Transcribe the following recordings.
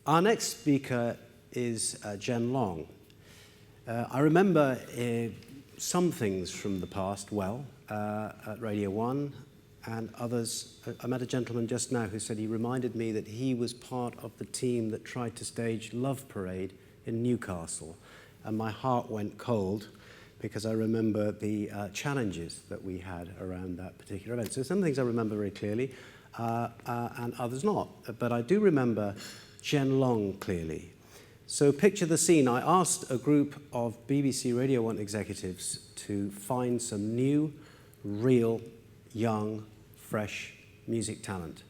Our next speaker is Jen Long. I remember some things from the past well at Radio 1 and others. I met a gentleman just now who said he reminded me that he was part of the team that tried to stage Love Parade in Newcastle, and my heart went cold because I remember the challenges that we had around that particular event. So some things I remember very clearly and others not, but I do remember Jen Long clearly. So picture the scene. I asked a group of BBC Radio 1 executives to find some new, real, young, fresh music talent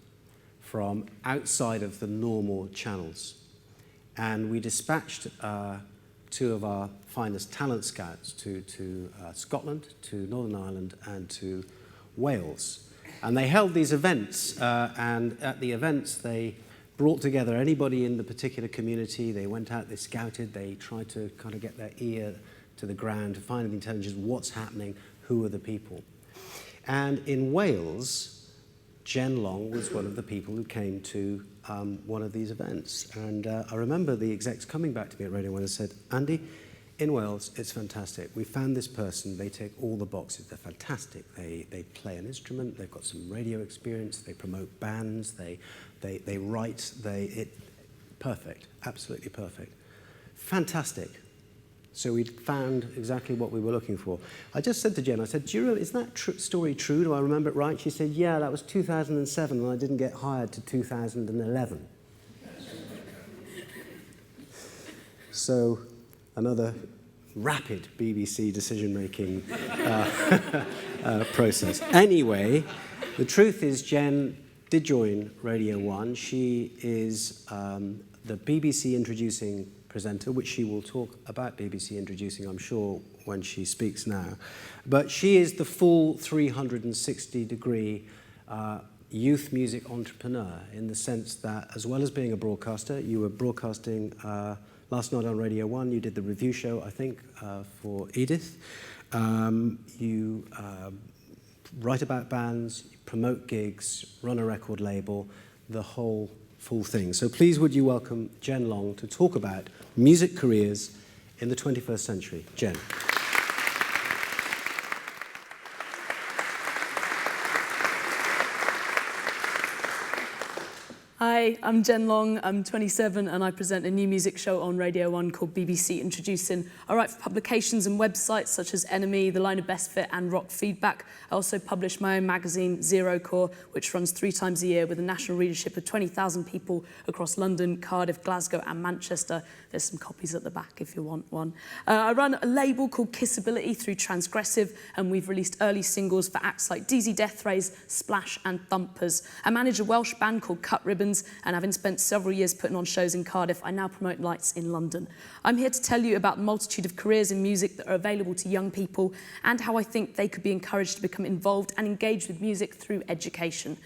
from outside of the normal channels. And we dispatched two of our finest talent scouts to Scotland, to Northern Ireland, and to Wales. And they held these events, and at the events they brought together anybody in the particular community. They went out, they scouted, they tried to kind of get their ear to the ground to find the intelligence, what's happening, who are the people. And in Wales, Jen Long was one of the people who came to one of these events. And I remember the execs coming back to me at Radio 1 and said, Andy, in Wales, it's fantastic. We found this person, they tick all the boxes, they're fantastic. They play an instrument, they've got some radio experience, they promote bands, they write, perfect, absolutely perfect. Fantastic. So we found exactly what we were looking for. I just said to Jen, I said, is that story true? Do I remember it right? She said, yeah, that was 2007 and I didn't get hired to 2011. So another rapid BBC decision-making process. Anyway, the truth is Jen did join Radio 1. She is the BBC introducing presenter, which she will talk about BBC introducing, I'm sure, when she speaks now. But she is the full 360-degree youth music entrepreneur in the sense that, as well as being a broadcaster, you were broadcasting last night on Radio 1. You did the review show, I think, for Edith. You write about bands, you promote gigs, run a record label, the whole full thing. So please would you welcome Jen Long to talk about music careers in the 21st century. Jen. Hi, I'm Jen Long, I'm 27 and I present a new music show on Radio 1 called BBC Introducing. I write for publications and websites such as Enemy, The Line of Best Fit and Rock Feedback. I also publish my own magazine, Zero Core, which runs 3 times a year with a national readership of 20,000 people across London, Cardiff, Glasgow and Manchester. There's some copies at the back if you want one. I run a label called Kissability through Transgressive, and we've released early singles for acts like DZ Death Rays, Splash and Thumpers. I manage a Welsh band called Cut Ribbons, and having spent several years putting on shows in Cardiff, I now promote nights in London. I'm here to tell you about the multitude of careers in music that are available to young people and how I think they could be encouraged to become involved and engaged with music through education.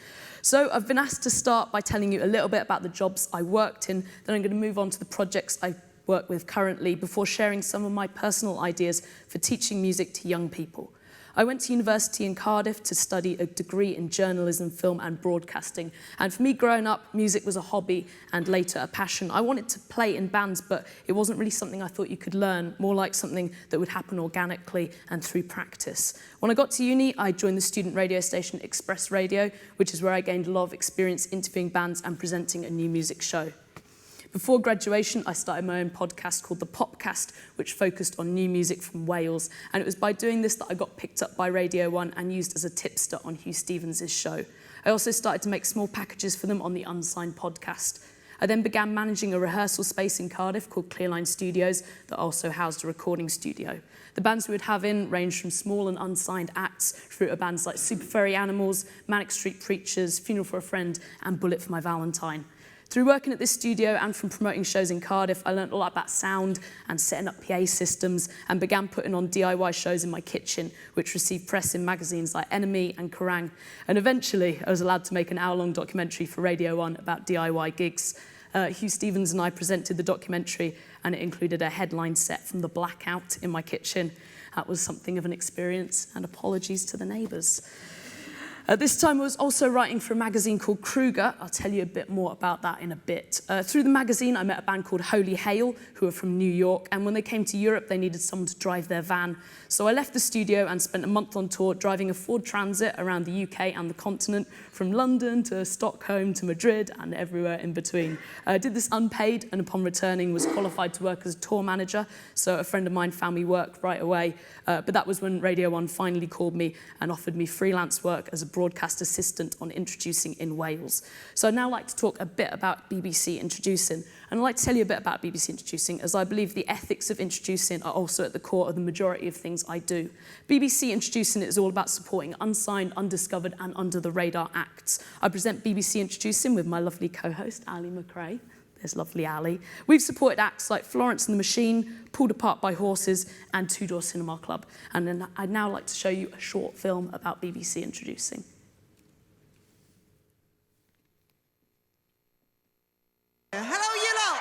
So I've been asked to start by telling you a little bit about the jobs I worked in, then I'm going to move on to the projects I work with currently before sharing some of my personal ideas for teaching music to young people. I went to university in Cardiff to study a degree in journalism, film and broadcasting. And for me growing up, music was a hobby and later a passion. I wanted to play in bands, but it wasn't really something I thought you could learn, more like something that would happen organically and through practice. When I got to uni, I joined the student radio station Express Radio, which is where I gained a lot of experience interviewing bands and presenting a new music show. Before graduation, I started my own podcast called The Popcast, which focused on new music from Wales. And it was by doing this that I got picked up by Radio 1 and used as a tipster on Hugh Stevens' show. I also started to make small packages for them on the Unsigned podcast. I then began managing a rehearsal space in Cardiff called Clearline Studios that also housed a recording studio. The bands we would have in ranged from small and unsigned acts through to bands like Super Furry Animals, Manic Street Preachers, Funeral for a Friend, and Bullet for My Valentine. Through working at this studio and from promoting shows in Cardiff, I learned a lot about sound and setting up PA systems and began putting on DIY shows in my kitchen, which received press in magazines like Enemy and Kerrang! And eventually, I was allowed to make an hour-long documentary for Radio 1 about DIY gigs. Hugh Stevens and I presented the documentary, and it included a headline set from The Blackout in my kitchen. That was something of an experience, and apologies to the neighbours. At this time, I was also writing for a magazine called Kruger. I'll tell you a bit more about that in a bit. Through the magazine, I met a band called Holy Hail, who are from New York, and when they came to Europe, they needed someone to drive their van. So I left the studio and spent a month on tour driving a Ford Transit around the UK and the continent, from London to Stockholm to Madrid and everywhere in between. I did this unpaid, and upon returning was qualified to work as a tour manager, so a friend of mine found me work right away. But that was when Radio 1 finally called me and offered me freelance work as a broadcast assistant on Introducing in Wales. So I'd now like to talk a bit about BBC Introducing. And I'd like to tell you a bit about BBC Introducing, as I believe the ethics of introducing are also at the core of the majority of things I do. BBC Introducing is all about supporting unsigned, undiscovered and under-the-radar acts. I present BBC Introducing with my lovely co-host, Ali McRae. There's lovely Ali. We've supported acts like Florence and the Machine, Pulled Apart by Horses and Two Door Cinema Club. And then I'd now like to show you a short film about BBC Introducing. Hello, you lot!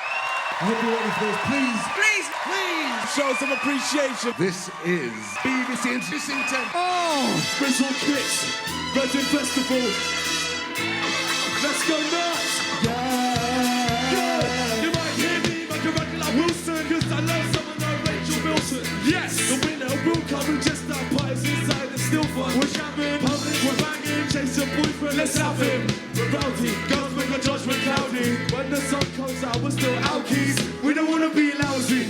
I hope you're ready for this. Please show some appreciation. This is BBC Introducing 10. Oh, Bristol Kicks, Virgin Festival. Let's go nuts! Yeah! You might hear me like a record like Wilson, cause I love someone like Rachel Wilson. Yes! The winner will come and just our pies inside, it's still fun. We're shabbing, public, we're banging, chase your boyfriend, let's have him. We're rowdy, girls make our judgment cloudy. When the sun comes out, we're still alkies. We don't wanna be lousy.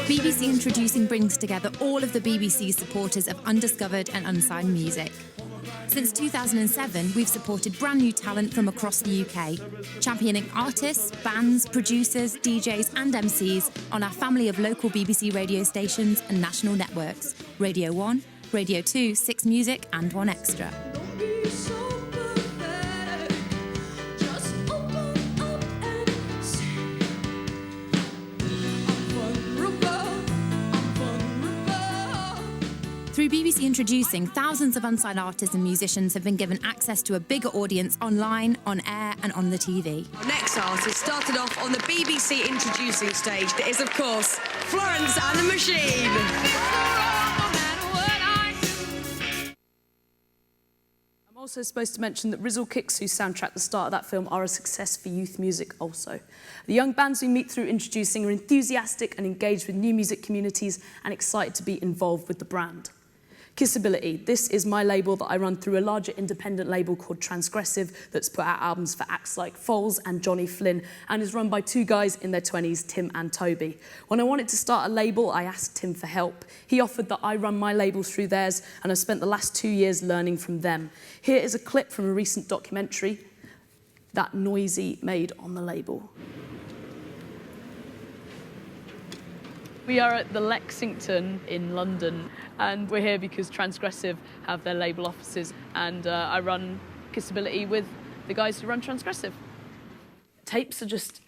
BBC Introducing brings together all of the BBC supporters of undiscovered and unsigned music. Since 2007, we've supported brand new talent from across the UK, championing artists, bands, producers, DJs and MCs on our family of local BBC radio stations and national networks, Radio 1, Radio 2, 6 Music and 1 Extra. Through BBC Introducing, thousands of unsigned artists and musicians have been given access to a bigger audience online, on air and on the TV. Our next artist started off on the BBC Introducing stage. It is, of course, Florence and the Machine. I'm also supposed to mention that Rizzle Kicks, who soundtracked the start of that film, are a success for youth music also. The young bands we meet through Introducing are enthusiastic and engaged with new music communities and excited to be involved with the brand. Kissability. This is my label that I run through a larger independent label called Transgressive that's put out albums for acts like Foles and Johnny Flynn and is run by two guys in their 20s, Tim and Toby. When I wanted to start a label, I asked Tim for help. He offered that I run my label through theirs and I've spent the last 2 years learning from them. Here is a clip from a recent documentary that Noisy made on the label. We are at the Lexington in London and we're here because Transgressive have their label offices and I run Kissability with the guys who run Transgressive. Tapes are just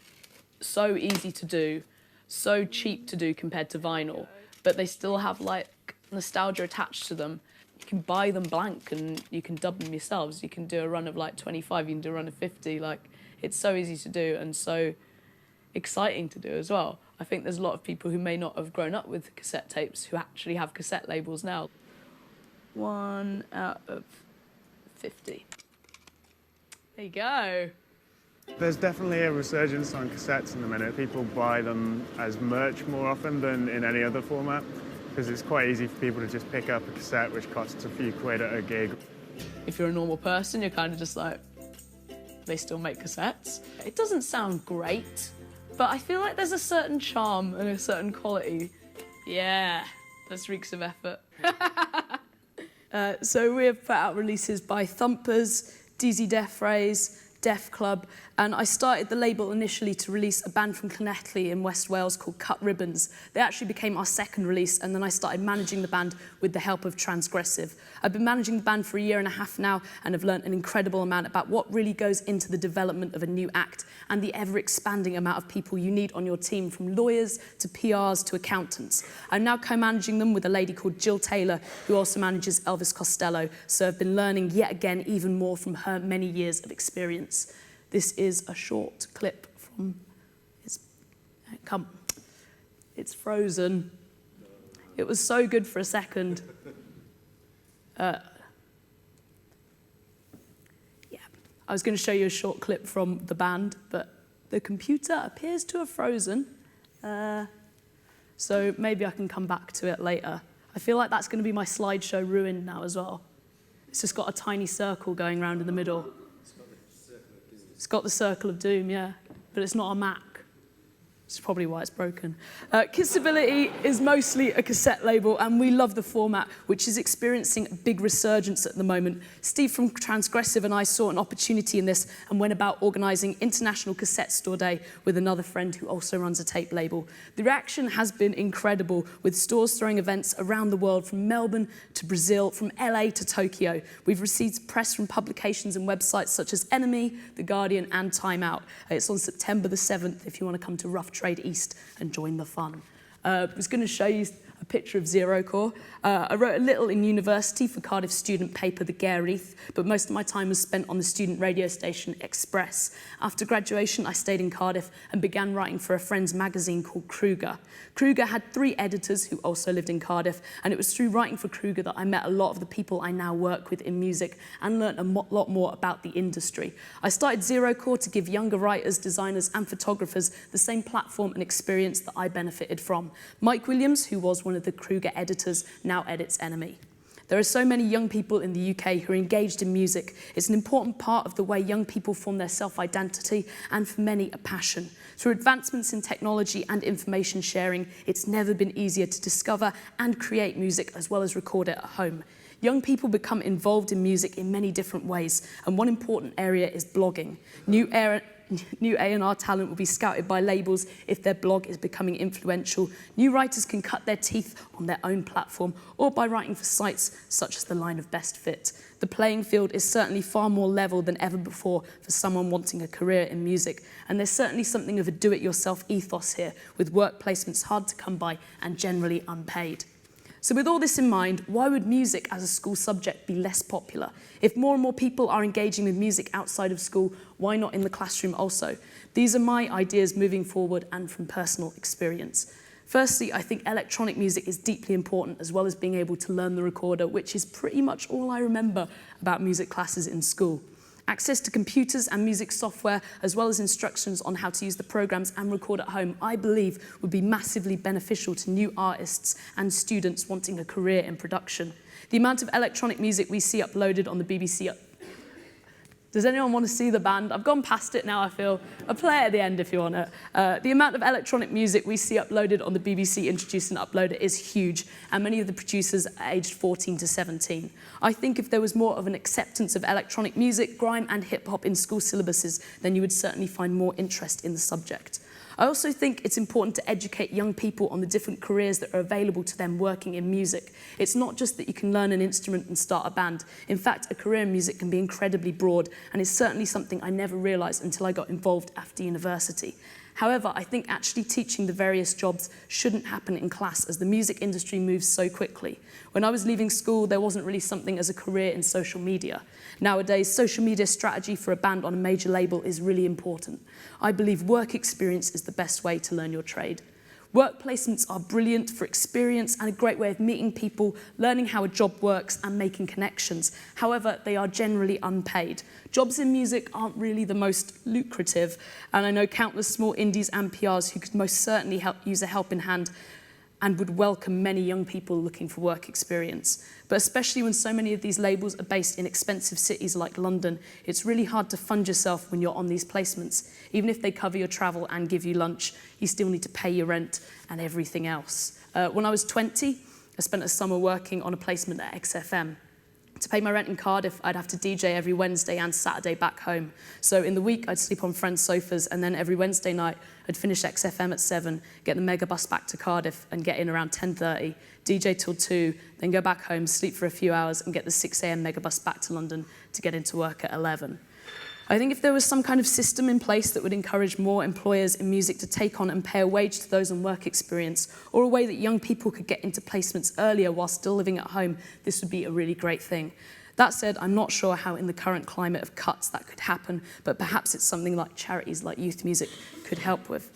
so easy to do, so cheap to do compared to vinyl, but they still have like nostalgia attached to them. You can buy them blank and you can dub them yourselves. You can do a run of like 25, you can do a run of 50. Like, it's so easy to do and so exciting to do as well. I think there's a lot of people who may not have grown up with cassette tapes who actually have cassette labels now. 1 out of 50. There you go. There's definitely a resurgence on cassettes in the minute. People buy them as merch more often than in any other format because it's quite easy for people to just pick up a cassette which costs a few quid at a gig. If you're a normal person, you're kind of just like, they still make cassettes. It doesn't sound great, but I feel like there's a certain charm and a certain quality. Yeah, that's reeks of effort. So we have put out releases by Thumpers, DZ Death Rays, Deaf Club, and I started the label initially to release a band from Llanelli in West Wales called Cut Ribbons. They actually became our second release, and then I started managing the band with the help of Transgressive. I've been managing the band for 1.5 years now and have learnt an incredible amount about what really goes into the development of a new act and the ever-expanding amount of people you need on your team, from lawyers to PRs to accountants. I'm now co-managing them with a lady called Jill Taylor, who also manages Elvis Costello, so I've been learning yet again even more from her many years of experience. This is a short clip from It's Frozen. It was so good for a second. I was going to show you a short clip from the band, but the computer appears to have frozen. So maybe I can come back to it later. I feel like that's going to be my slideshow ruined now as well. It's just got a tiny circle going around in the middle. It's got the circle of doom, yeah, but it's not a Mac. It's probably why it's broken. Kissability is mostly a cassette label, and we love the format, which is experiencing a big resurgence at the moment. Steve from Transgressive and I saw an opportunity in this and went about organising International Cassette Store Day with another friend who also runs a tape label. The reaction has been incredible, with stores throwing events around the world, from Melbourne to Brazil, from LA to Tokyo. We've received press from publications and websites such as Enemy, The Guardian and Time Out. It's on September the 7th if you want to come to Rough Trade East and join the fun. I was going to show you a picture of Zero Core. I wrote a little in university for Cardiff student paper The Gairith, but most of my time was spent on the student radio station Express. After graduation, I stayed in Cardiff and began writing for a friend's magazine called Kruger. Kruger had 3 editors who also lived in Cardiff, and it was through writing for Kruger that I met a lot of the people I now work with in music and learnt a lot more about the industry. I started Zero Core to give younger writers, designers and photographers the same platform and experience that I benefited from. Mike Williams, who was one of the Kruger editors, now edits Enemy. There are so many young people in the UK who are engaged in music. It's an important part of the way young people form their self-identity, and for many, a passion. Through advancements in technology and information sharing, it's never been easier to discover and create music as well as record it at home. Young people become involved in music in many different ways, and one important area is blogging. New A&R talent will be scouted by labels if their blog is becoming influential. New writers can cut their teeth on their own platform or by writing for sites such as the Line of Best Fit. The playing field is certainly far more level than ever before for someone wanting a career in music, and there's certainly something of a do-it-yourself ethos here, with work placements hard to come by and generally unpaid. So with all this in mind, why would music as a school subject be less popular? If more and more people are engaging with music outside of school, why not in the classroom also? These are my ideas moving forward and from personal experience. Firstly, I think electronic music is deeply important, as well as being able to learn the recorder, which is pretty much all I remember about music classes in school. Access to computers and music software, as well as instructions on how to use the programs and record at home, I believe would be massively beneficial to new artists and students wanting a career in production. The amount of electronic music we see uploaded on the BBC... Does anyone want to see the band? I've gone past it now, I feel. I'll play it at the end if you want it. The amount of electronic music we see uploaded on the BBC Introduce and Uploader is huge, and many of the producers are aged 14 to 17. I think if there was more of an acceptance of electronic music, grime and hip-hop in school syllabuses, then you would certainly find more interest in the subject. I also think it's important to educate young people on the different careers that are available to them working in music. It's not just that you can learn an instrument and start a band. In fact, a career in music can be incredibly broad, and is certainly something I never realised until I got involved after university. However, I think actually teaching the various jobs shouldn't happen in class, as the music industry moves so quickly. When I was leaving school, there wasn't really something as a career in social media. Nowadays, social media strategy for a band on a major label is really important. I believe work experience is the best way to learn your trade. Work placements are brilliant for experience and a great way of meeting people, learning how a job works and making connections. However, they are generally unpaid. Jobs in music aren't really the most lucrative, and I know countless small indies and PRs who could most certainly use a helping hand and would welcome many young people looking for work experience. But especially when so many of these labels are based in expensive cities like London, it's really hard to fund yourself when you're on these placements. Even if they cover your travel and give you lunch, you still need to pay your rent and everything else. When I was 20, I spent a summer working on a placement at XFM. To pay my rent in Cardiff, I'd have to DJ every Wednesday and Saturday back home. So in the week, I'd sleep on friends' sofas, and then every Wednesday night, I'd finish XFM at 7, get the megabus back to Cardiff and get in around 10:30, DJ till 2, then go back home, sleep for a few hours and get the 6 a.m. megabus back to London to get into work at 11. I think if there was some kind of system in place that would encourage more employers in music to take on and pay a wage to those on work experience, or a way that young people could get into placements earlier while still living at home, this would be a really great thing. That said, I'm not sure how in the current climate of cuts that could happen, but perhaps it's something like charities like Youth Music could help with.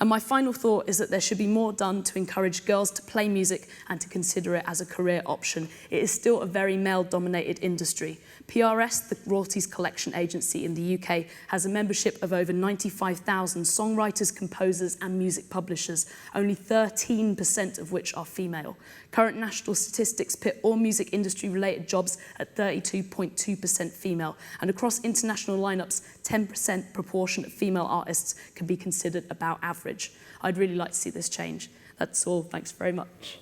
And my final thought is that there should be more done to encourage girls to play music and to consider it as a career option. It is still a very male-dominated industry. PRS, the royalties collection agency in the UK, has a membership of over 95,000 songwriters, composers and music publishers, only 13% of which are female. Current national statistics pit all music industry-related jobs at 32.2% female, and across international lineups, 10% proportion of female artists can be considered about average. I'd really like to see this change. That's all. Thanks very much.